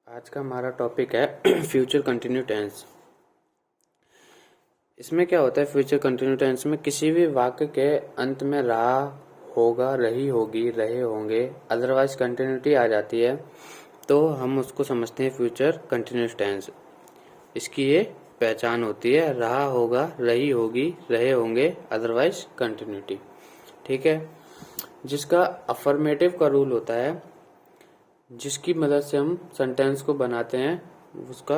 आज का हमारा टॉपिक है फ्यूचर कंटिन्यू टेंस। इसमें क्या होता है, फ्यूचर कंटिन्यू टेंस में किसी भी वाक्य के अंत में रहा, होगा, रही होगी, रहे होंगे, अदरवाइज कंटिन्यूटी आ जाती है तो हम उसको समझते हैं फ्यूचर कंटिन्यूस टेंस। इसकी ये पहचान होती है, रहा होगा, रही होगी, रहे होंगे, अदरवाइज कंटिन्यूटी। ठीक है। जिसका अफर्मेटिव का रूल होता है, जिसकी मदद से हम सेंटेंस को बनाते हैं, उसका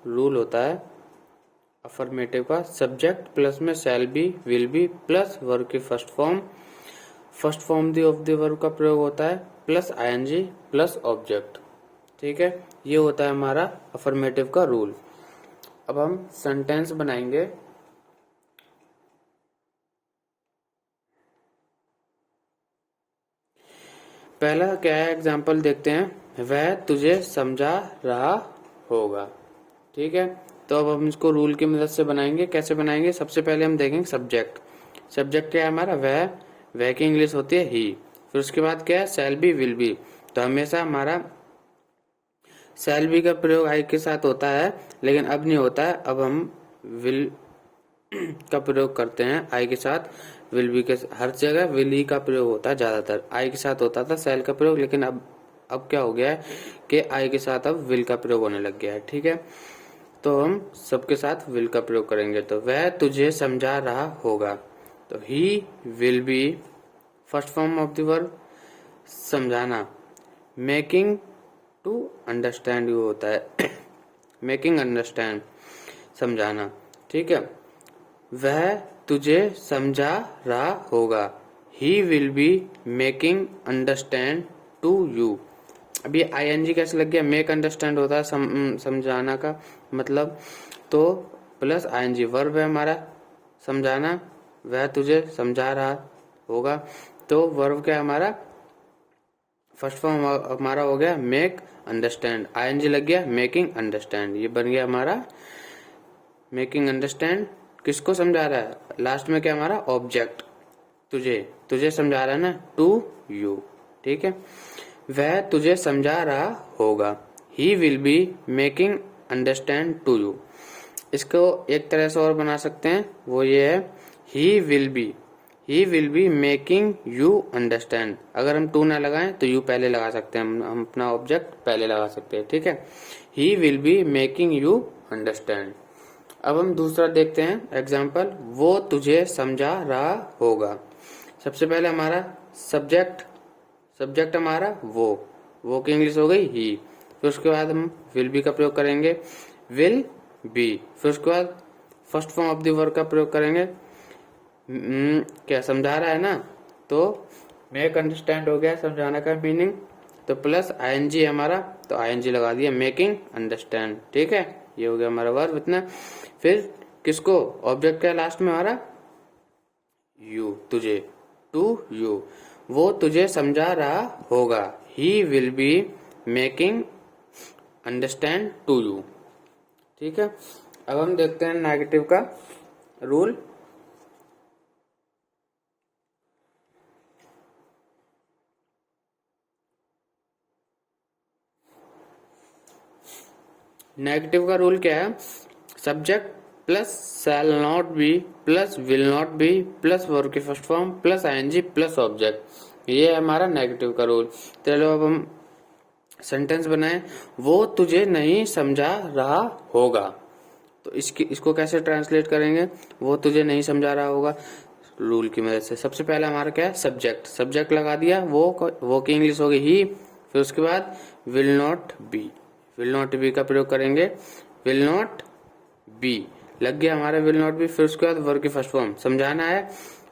रूल होता है अफर्मेटिव का। सब्जेक्ट प्लस में shall be, will be plus verb की first form the of the verb का प्रयोग होता है, प्लस आईएनजी प्लस ऑब्जेक्ट। ठीक है, ये होता है हमारा अफर्मेटिव का रूल। अब हम सेंटेंस बनाएंगे। पहला क्या है, एग्जाम्पल देखते हैं। वह तुझे समझा रहा होगा। ठीक है, तो अब हम इसको रूल की मदद से बनाएंगे। कैसे बनाएंगे? सबसे पहले हम देखेंगे सब्जेक्ट। सब्जेक्ट क्या है हमारा? वह की इंग्लिश होती है ही। फिर उसके बाद क्या है? शैल बी, विल बी। तो हमेशा हमारा शैल बी का प्रयोग आई के साथ होता है, लेकिन अब नहीं होता है। अब हम विल का प्रयोग करते हैं आई के साथ। विल बी के हर जगह विल ही का प्रयोग होता है, ज्यादातर आई के साथ होता था शैल का प्रयोग, लेकिन अब क्या हो गया है कि आई के साथ अब विल का प्रयोग होने लग गया है। ठीक है, तो हम सबके साथ विल का प्रयोग करेंगे। तो वह तुझे समझा रहा होगा, तो ही will B first form of the verb समझाना। मेकिंग टू अंडरस्टैंड यू होता है मेकिंग अंडरस्टैंड, समझाना। ठीक है, वह तुझे समझा रहा होगा, he will be making understand to you. अब ये आईएनजी कैसे लग गया? मेक अंडरस्टैंड होता है समझाना का मतलब, तो प्लस आईएनजी वर्ब है हमारा समझाना। वह तुझे समझा रहा होगा, तो वर्ब क्या है हमारा? फर्स्ट फॉर्म हमारा हो गया मेक अंडरस्टैंड, आईएनजी लग गया मेकिंग अंडरस्टैंड। ये बन गया हमारा मेकिंग अंडरस्टैंड। किसको समझा रहा है? लास्ट में क्या हमारा? ऑब्जेक्ट, तुझे समझा रहा है ना, टू यू। ठीक है, वह तुझे समझा रहा होगा, he will be making understand to you. इसको एक तरह से और बना सकते हैं, वो ये है ही will be making you understand. अगर हम टू ना लगाएं तो यू पहले लगा सकते हैं, हम अपना ऑब्जेक्ट पहले लगा सकते हैं। ठीक है, ही will be making you understand. अब हम दूसरा देखते हैं एग्जाम्पल। वो तुझे समझा रहा होगा। सबसे पहले हमारा सब्जेक्ट हमारा वो की इंग्लिश हो गई ही। फिर उसके बाद हम विल बी का प्रयोग करेंगे, विल बी। फिर उसके बाद first form of the verb का प्रयोग करेंगे। क्या समझा रहा है ना, तो मेक अंडरस्टैंड हो गया समझाना का मीनिंग, तो प्लस आईएनजी हमारा, तो आईएनजी लगा दिया मेकिंग अंडरस्टैंड। ठीक है, ये हो गया हमारा वर्ब इतना। फिर किसको? ऑब्जेक्ट क्या लास्ट में हमारा? यू, तुझे, टू यू। वो तुझे समझा रहा होगा, he will be making understand to you. ठीक है, अब हम देखते हैं नेगेटिव का रूल। नेगेटिव का रूल क्या है? Subject plus shall not be plus will not be plus verb की first form plus ING plus object. ये है हमारा नेगेटिव का रूल। चलो अब हम सेंटेंस बनाए। वो तुझे नहीं समझा रहा होगा, तो इसको कैसे ट्रांसलेट करेंगे? वो तुझे नहीं समझा रहा होगा रूल की मदद से। सबसे पहले हमारा क्या है? सब्जेक्ट लगा दिया, वो की इंग्लिश हो गई ही। फिर उसके बाद विल नॉट बी का प्रयोग करेंगे, विल नॉट बी लग गया हमारा विल नॉट बी। फिर उसके बाद वर्ब की फर्स्ट फॉर्म समझाना है,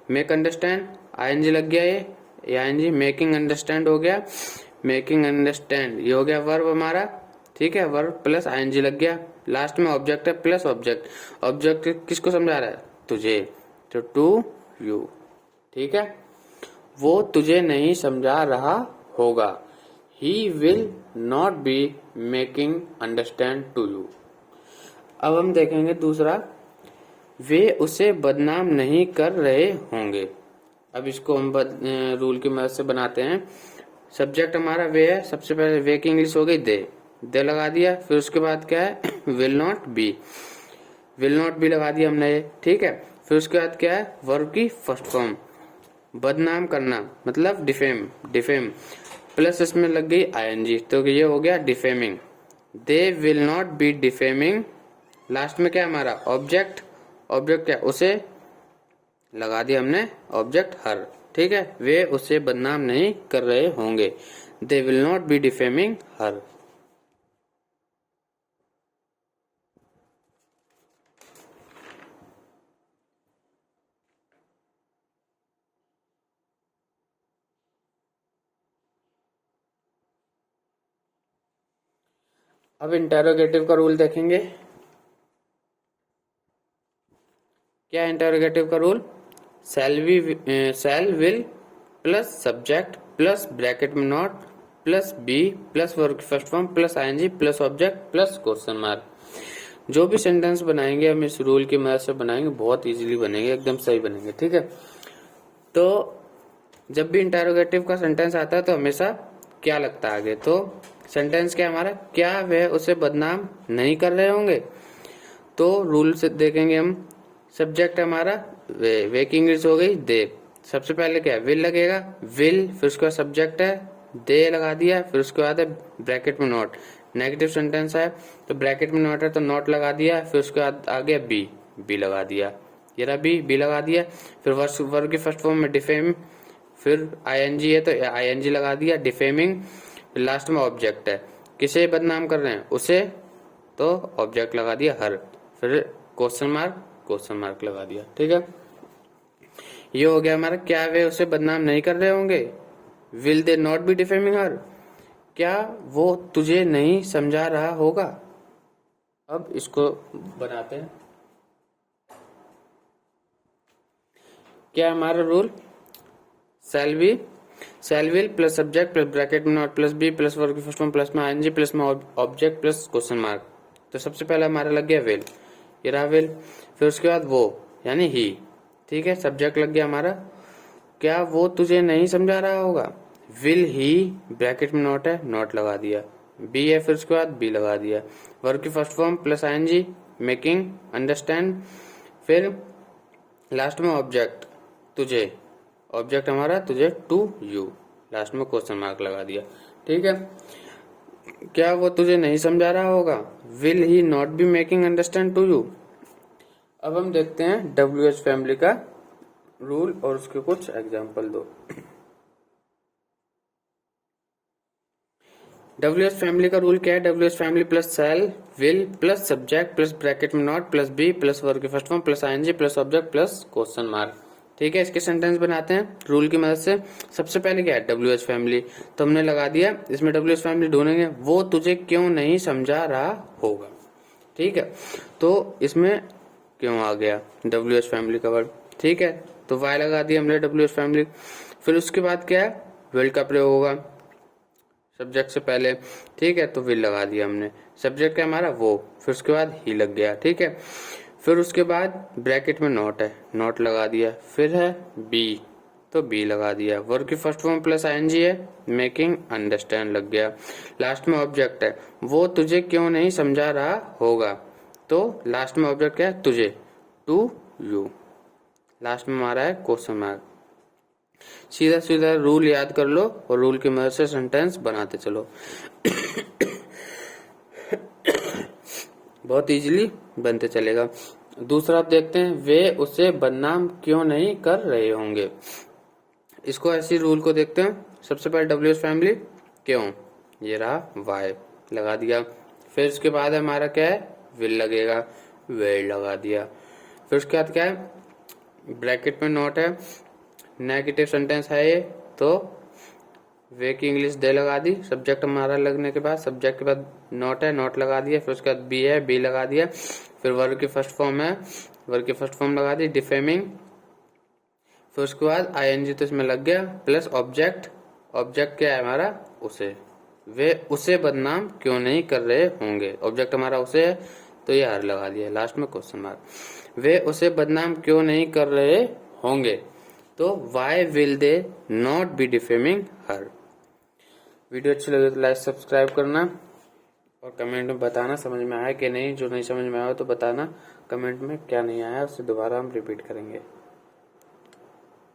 मेक अंडरस्टैंड, आईएनजी लग गया, ये आईएनजी मेकिंग अंडरस्टैंड हो गया, मेकिंग अंडरस्टैंड ये हो गया वर्ब हमारा। ठीक है, वर्ब प्लस आईएनजी लग गया, लास्ट में ऑब्जेक्ट है प्लस ऑब्जेक्ट किसको समझा रहा है? तुझे, तो टू यू। ठीक है, वो तुझे नहीं समझा रहा होगा, he will not be making understand to you. अब हम देखेंगे दूसरा, वे उसे बदनाम नहीं कर रहे होंगे। अब इसको हम रूल की मदद से बनाते हैं। सब्जेक्ट हमारा वे है, सबसे पहले वे की इंग्लिश हो गई दे, दे लगा दिया, फिर उसके बाद क्या है will not B, will not B लगा दिया हमने ये, ठीक है। फिर उसके बाद क्या है वर्ब की फर्स्ट फॉर्म, बदनाम करना मतलब डिफेम, डिफेम प्लस इसमें लग गई आईएनजी, तो ये हो गया defaming. They will not be defaming, last में क्या हमारा ऑब्जेक्ट, ऑब्जेक्ट क्या उसे लगा दिया हमने ऑब्जेक्ट हर, ठीक है। वे उसे बदनाम नहीं कर रहे होंगे, they will not be defaming her. अब इंटेरोगेटिव का रूल देखेंगे। क्या इंटेरोगेटिव का rule, shall will plus subject plus bracket में not plus be plus verb की first form plus ING plus object plus question mark. जो भी सेंटेंस बनाएंगे हम इस रूल की मदद से बनाएंगे, बहुत इजीली बनेंगे, एकदम सही बनेंगे, ठीक है। तो जब भी इंटेरोगेटिव का सेंटेंस आता है तो हमेशा क्या लगता है आगे, तो सेंटेंस क्या हमारा, क्या वह उसे बदनाम नहीं कर रहे होंगे। तो रूल से देखेंगे हम, सब्जेक्ट हमारा वे की इंग्लिश हो गई दे, सबसे पहले क्या है विल लगेगा, विल, फिर उसके बाद सब्जेक्ट है दे लगा दिया, फिर उसके बाद है ब्रैकेट में नॉट, नेगेटिव सेंटेंस है तो ब्रैकेट में नॉट है तो नॉट लगा दिया, फिर उसके बाद आ गया बी, बी लगा दिया, ये रहा बी लगा दिया। फिर वर्ब की फर्स्ट फॉर्म में डिफेम, फिर आईएनजी है तो आईएनजी लगा दिया, डिफेमिंग, फिर लास्ट में ऑब्जेक्ट है, किसे बदनाम कर रहे हैं उसे, तो ऑब्जेक्ट लगा दिया हर, फिर क्वेश्चन मार्क लगा दिया, ठीक है। ये हो गया हमारा, क्या वे उसे बदनाम नहीं कर रहे होंगे, will they not be defaming her, क्या वो तुझे नहीं समझा रहा होगा। अब इसको बनाते हैं, क्या हमारा rule, shall will plus subject plus bracket में not plus be plus verb की फर्स्ट फॉर्म प्लस में आईएनजी प्लस में ऑब्जेक्ट प्लस क्वेश्चन मार्क। तो सबसे पहले हमारा लग गया विल, ये रहा विल, फिर उसके बाद वो यानी ही, ठीक है, सब्जेक्ट लग गया हमारा, क्या वो तुझे नहीं समझा रहा होगा, विल ही, ब्रैकेट में नॉट है नॉट लगा दिया, बी है फिर उसके बाद बी लगा दिया, वर्ब की first form plus ING making understand, फिर लास्ट में ऑब्जेक्ट तुझे, ऑब्जेक्ट हमारा तुझे टू यू, लास्ट में क्वेश्चन मार्क लगा दिया, ठीक है। क्या वो तुझे नहीं समझा रहा होगा, will he not be making understand to you. अब हम देखते हैं WH फैमिली का रूल और उसके कुछ एग्जांपल दो। WH फैमिली का रूल क्या है, WH family plus shall will plus subject plus bracket में not plus be plus verb की first form plus ING plus object plus question mark, ठीक है। इसके सेंटेंस बनाते हैं रूल की मदद से। सबसे पहले क्या है WH फैमिली, तो हमने लगा दिया, इसमें WH फैमिली ढूंढेंगे, वो तुझे क्यों नहीं समझा रहा होगा, ठीक है। तो इसमें क्यों आ गया WH फैमिली का वर्ड, ठीक है, तो वाई लगा दिया हमने WH फैमिली। फिर उसके बाद क्या है विल का प्रयोग होगा सब्जेक्ट से पहले, ठीक है, तो विल लगा दिया हमने, सब्जेक्ट है हमारा वो, फिर उसके बाद ही लग गया, ठीक है। फिर उसके बाद ब्रैकेट में नॉट है नॉट लगा दिया, फिर है बी तो बी लगा दिया, वर्ब की फर्स्ट फॉर्म प्लस आईएनजी है मेकिंग अंडरस्टैंड लग गया, लास्ट में ऑब्जेक्ट है वो तुझे क्यों नहीं समझा रहा होगा, तो लास्ट में ऑब्जेक्ट क्या है तुझे टू यू, लास्ट में हमारा है क्वेश्चन मार्क। सीधा सीधा रूल याद कर लो और रूल की मदद से सेंटेंस बनाते चलो बहुत इजीली बनते चलेगा। दूसरा आप देखते हैं, वे उसे बदनाम क्यों नहीं कर रहे होंगे। इसको ऐसी रूल को देखते हैं, सबसे पहले WH फैमिली क्यों, ये रहा वाई लगा दिया, फिर उसके बाद हमारा क्या है विल लगेगा, वेल लगा दिया, फिर उसके बाद क्या है ब्रैकेट में नॉट है, नेगेटिव सेंटेंस है ये तो वे की इंग्लिश दे लगा दी, सब्जेक्ट हमारा लगने के बाद, सब्जेक्ट के बाद नॉट है नॉट लगा दिया, फिर उसके बाद बी है बी लगा दिया, फिर वर्ब की फर्स्ट फॉर्म है वर्ब की फर्स्ट फॉर्म लगा दी डिफेमिंग, फिर उसके बाद आईएनजी तो इसमें लग गया प्लस ऑब्जेक्ट, ऑब्जेक्ट क्या है हमारा उसे, वे उसे बदनाम क्यों नहीं कर रहे होंगे, ऑब्जेक्ट हमारा उसे है तो ये हर लगा दिया, लास्ट में क्वेश्चन मार्क, वे उसे बदनाम क्यों नहीं कर रहे होंगे, तो why will they not be defaming her. Video अच्छी लगे तो लाइक सब्सक्राइब करना। और कमेंट में बताना समझ में आया कि नहीं। जो नहीं समझ में आया तो बताना कमेंट में, क्या नहीं आया उससे दोबारा हम रिपीट करेंगे।